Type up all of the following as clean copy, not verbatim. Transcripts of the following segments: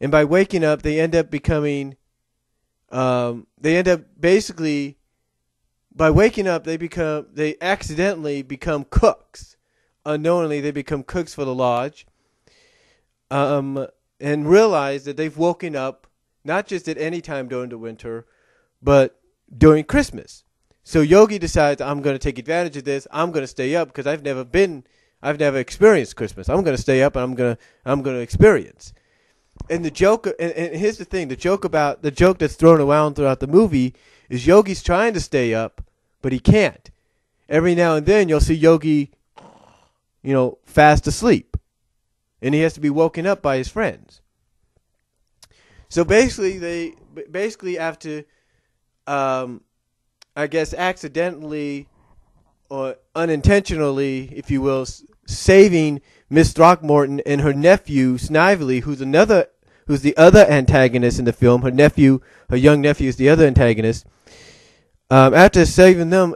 And by waking up, they end up becoming, they end up basically, by waking up, they accidentally become cooks. Unknowingly, they become cooks for the lodge, and realize that they've woken up not just at any time during the winter, but during Christmas. So Yogi decides, I'm going to take advantage of this. I'm going to stay up because I've never experienced Christmas. I'm going to stay up and I'm going to experience. And the joke, and here's the thing: the joke that's thrown around throughout the movie is Yogi's trying to stay up, but he can't. Every now and then you'll see Yogi, fast asleep, and he has to be woken up by his friends. So basically, they have to, I guess, accidentally or unintentionally, if you will, saving Miss Throckmorton and her nephew Snively, who's the other antagonist in the film. Her young nephew is the other antagonist. After saving them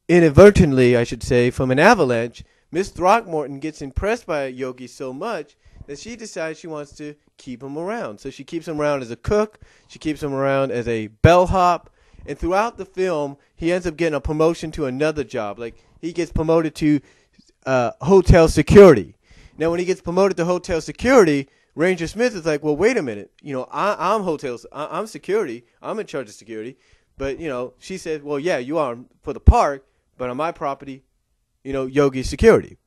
inadvertently, I should say, from an avalanche, Miss Throckmorton gets impressed by Yogi so much that she decides she wants to keep him around. So she keeps him around as a cook. She keeps him around as a bellhop. And throughout the film, he ends up getting a promotion to another job. Like, he gets promoted to hotel security. Now, when he gets promoted to hotel security, Ranger Smith is like, well, wait a minute. I'm security. I'm in charge of security. But, she says, well, yeah, you are for the park, but on my property, Yogi's security.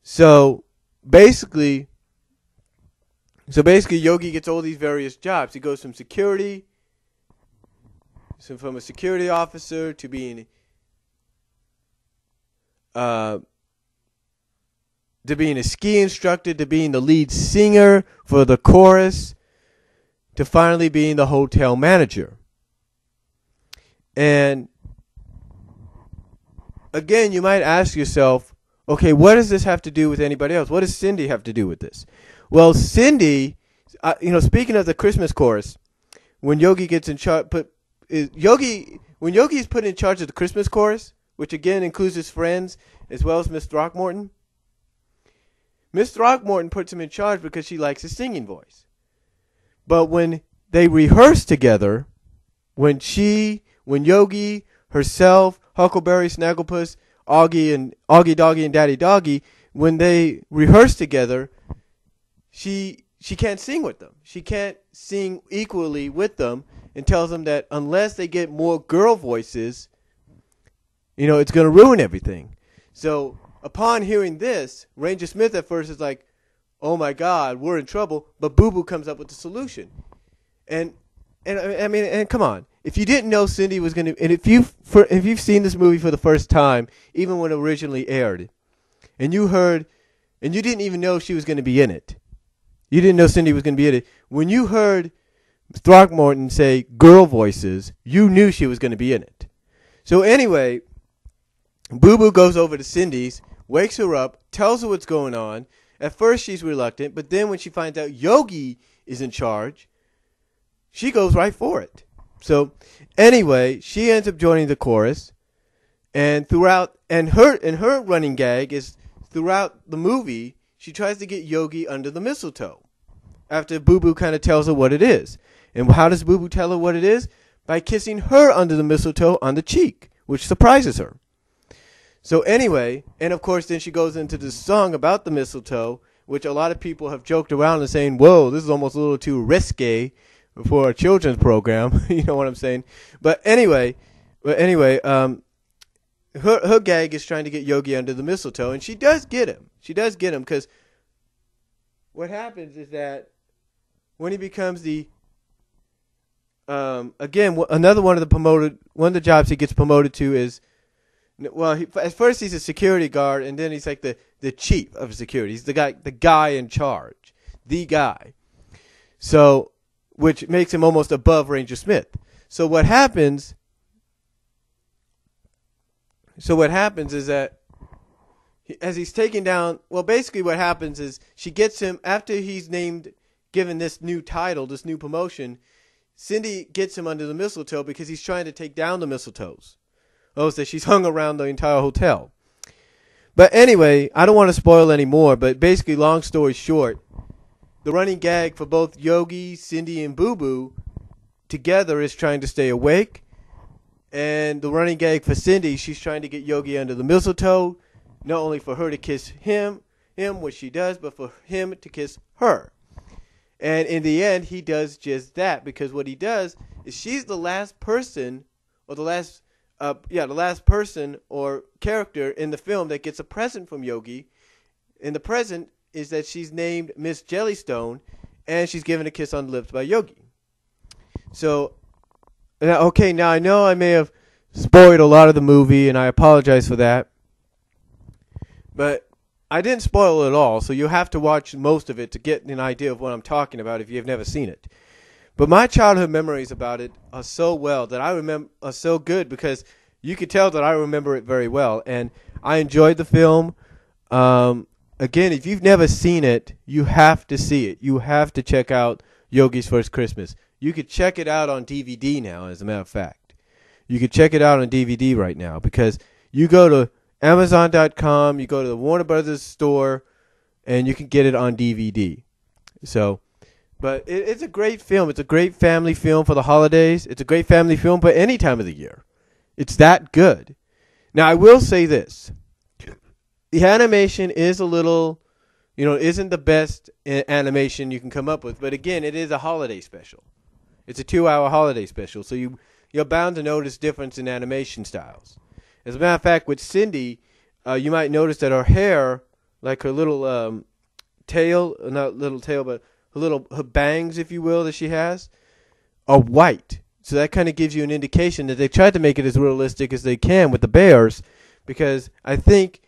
So basically, Yogi gets all these various jobs. He goes from a security officer to being a ski instructor, to being the lead singer for the chorus, to finally being the hotel manager. And again, you might ask yourself, okay, what does this have to do with anybody else? What does Cindy have to do with this? Well, Cindy, speaking of the Christmas chorus, when Yogi gets in charge, when Yogi is put in charge of the Christmas chorus, which again includes his friends as well as Miss Throckmorton, Miss Throckmorton puts him in charge because she likes his singing voice. But when they rehearse together, when Yogi, herself, Huckleberry, Snagglepuss, Augie Doggy, and Daddy Doggy, when they rehearse together, she can't sing with them. She can't sing equally with them, and tells them that unless they get more girl voices, it's going to ruin everything. So upon hearing this, Ranger Smith at first is like, oh my God, we're in trouble. But Boo Boo comes up with the solution. And come on. If you didn't know Cindy was going to, and if you've seen this movie for the first time, even when it originally aired, and you didn't even know she was going to be in it. You didn't know Cindy was going to be in it. When you heard Throckmorton say girl voices, you knew she was going to be in it. So anyway, Boo Boo goes over to Cindy's, wakes her up, tells her what's going on. At first she's reluctant, but then when she finds out Yogi is in charge, she goes right for it. So anyway, she ends up joining the chorus, and her running gag is throughout the movie, she tries to get Yogi under the mistletoe after Boo Boo kind of tells her what it is. And how does Boo Boo tell her what it is? By kissing her under the mistletoe on the cheek, which surprises her. So anyway, and of course then she goes into this song about the mistletoe, which a lot of people have joked around and saying, whoa, this is almost a little too risque for a children's program. You know what I'm saying? But anyway, her gag is trying to get Yogi under the mistletoe, and she does get him. She does get him, because what happens is that when he becomes the another one of the jobs he gets promoted to is, well, at first he's a security guard, and then he's like the chief of security. He's the guy in charge, the guy. So, which makes him almost above Ranger Smith. So what happens is that as he's taking down, well, basically what happens is she gets him, after he's given this new title, this new promotion, Cindy gets him under the mistletoe because he's trying to take down the mistletoes. Oh, so she's hung around the entire hotel. But anyway, I don't want to spoil any more, but basically, long story short, the running gag for both Yogi, Cindy, and Boo Boo together is trying to stay awake. And the running gag for Cindy, she's trying to get Yogi under the mistletoe, not only for her to kiss him, which she does, but for him to kiss her. And in the end, he does just that, because what he does is she's the last person, or the last person or character in the film that gets a present from Yogi. And the present is that she's named Miss Jellystone, and she's given a kiss on the lips by Yogi. So, now I know I may have spoiled a lot of the movie, and I apologize for that. But I didn't spoil it all, so you have to watch most of it to get an idea of what I'm talking about if you've never seen it. But my childhood memories about it are so good because you could tell that I remember it very well, and I enjoyed the film. Again, if you've never seen it, you have to see it. You have to check out Yogi's First Christmas. You could check it out on DVD now, as a matter of fact. You could check it out on DVD right now, because you go to Amazon.com, you go to the Warner Brothers store, and you can get it on DVD. So, but it's a great film. It's a great family film for the holidays. It's a great family film for any time of the year. It's that good. Now, I will say this. The animation is a little, isn't the best animation you can come up with. But again, it is a holiday special. It's a 2-hour holiday special. So you're bound to notice difference in animation styles. As a matter of fact, with Cindy, you might notice that her hair, like her little tail, not little tail, but her bangs, if you will, that she has, are white. So that kind of gives you an indication that they tried to make it as realistic as they can with the bears, because I think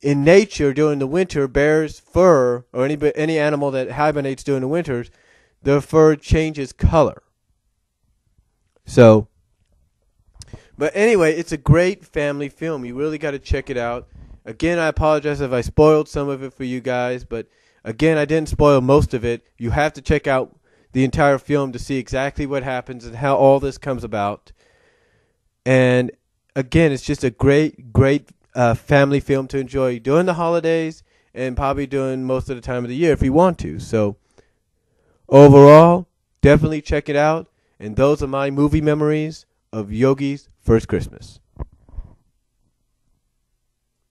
in nature during the winter, bears' fur, or any animal that hibernates during the winters, their fur changes color. So, but anyway, it's a great family film. You really got to check it out. Again, I apologize if I spoiled some of it for you guys, but again, I didn't spoil most of it. You have to check out the entire film to see exactly what happens and how all this comes about. And again, it's just a great, great family film to enjoy during the holidays and probably during most of the time of the year if you want to. So overall, definitely check it out. And those are my movie memories of Yogi's First Christmas.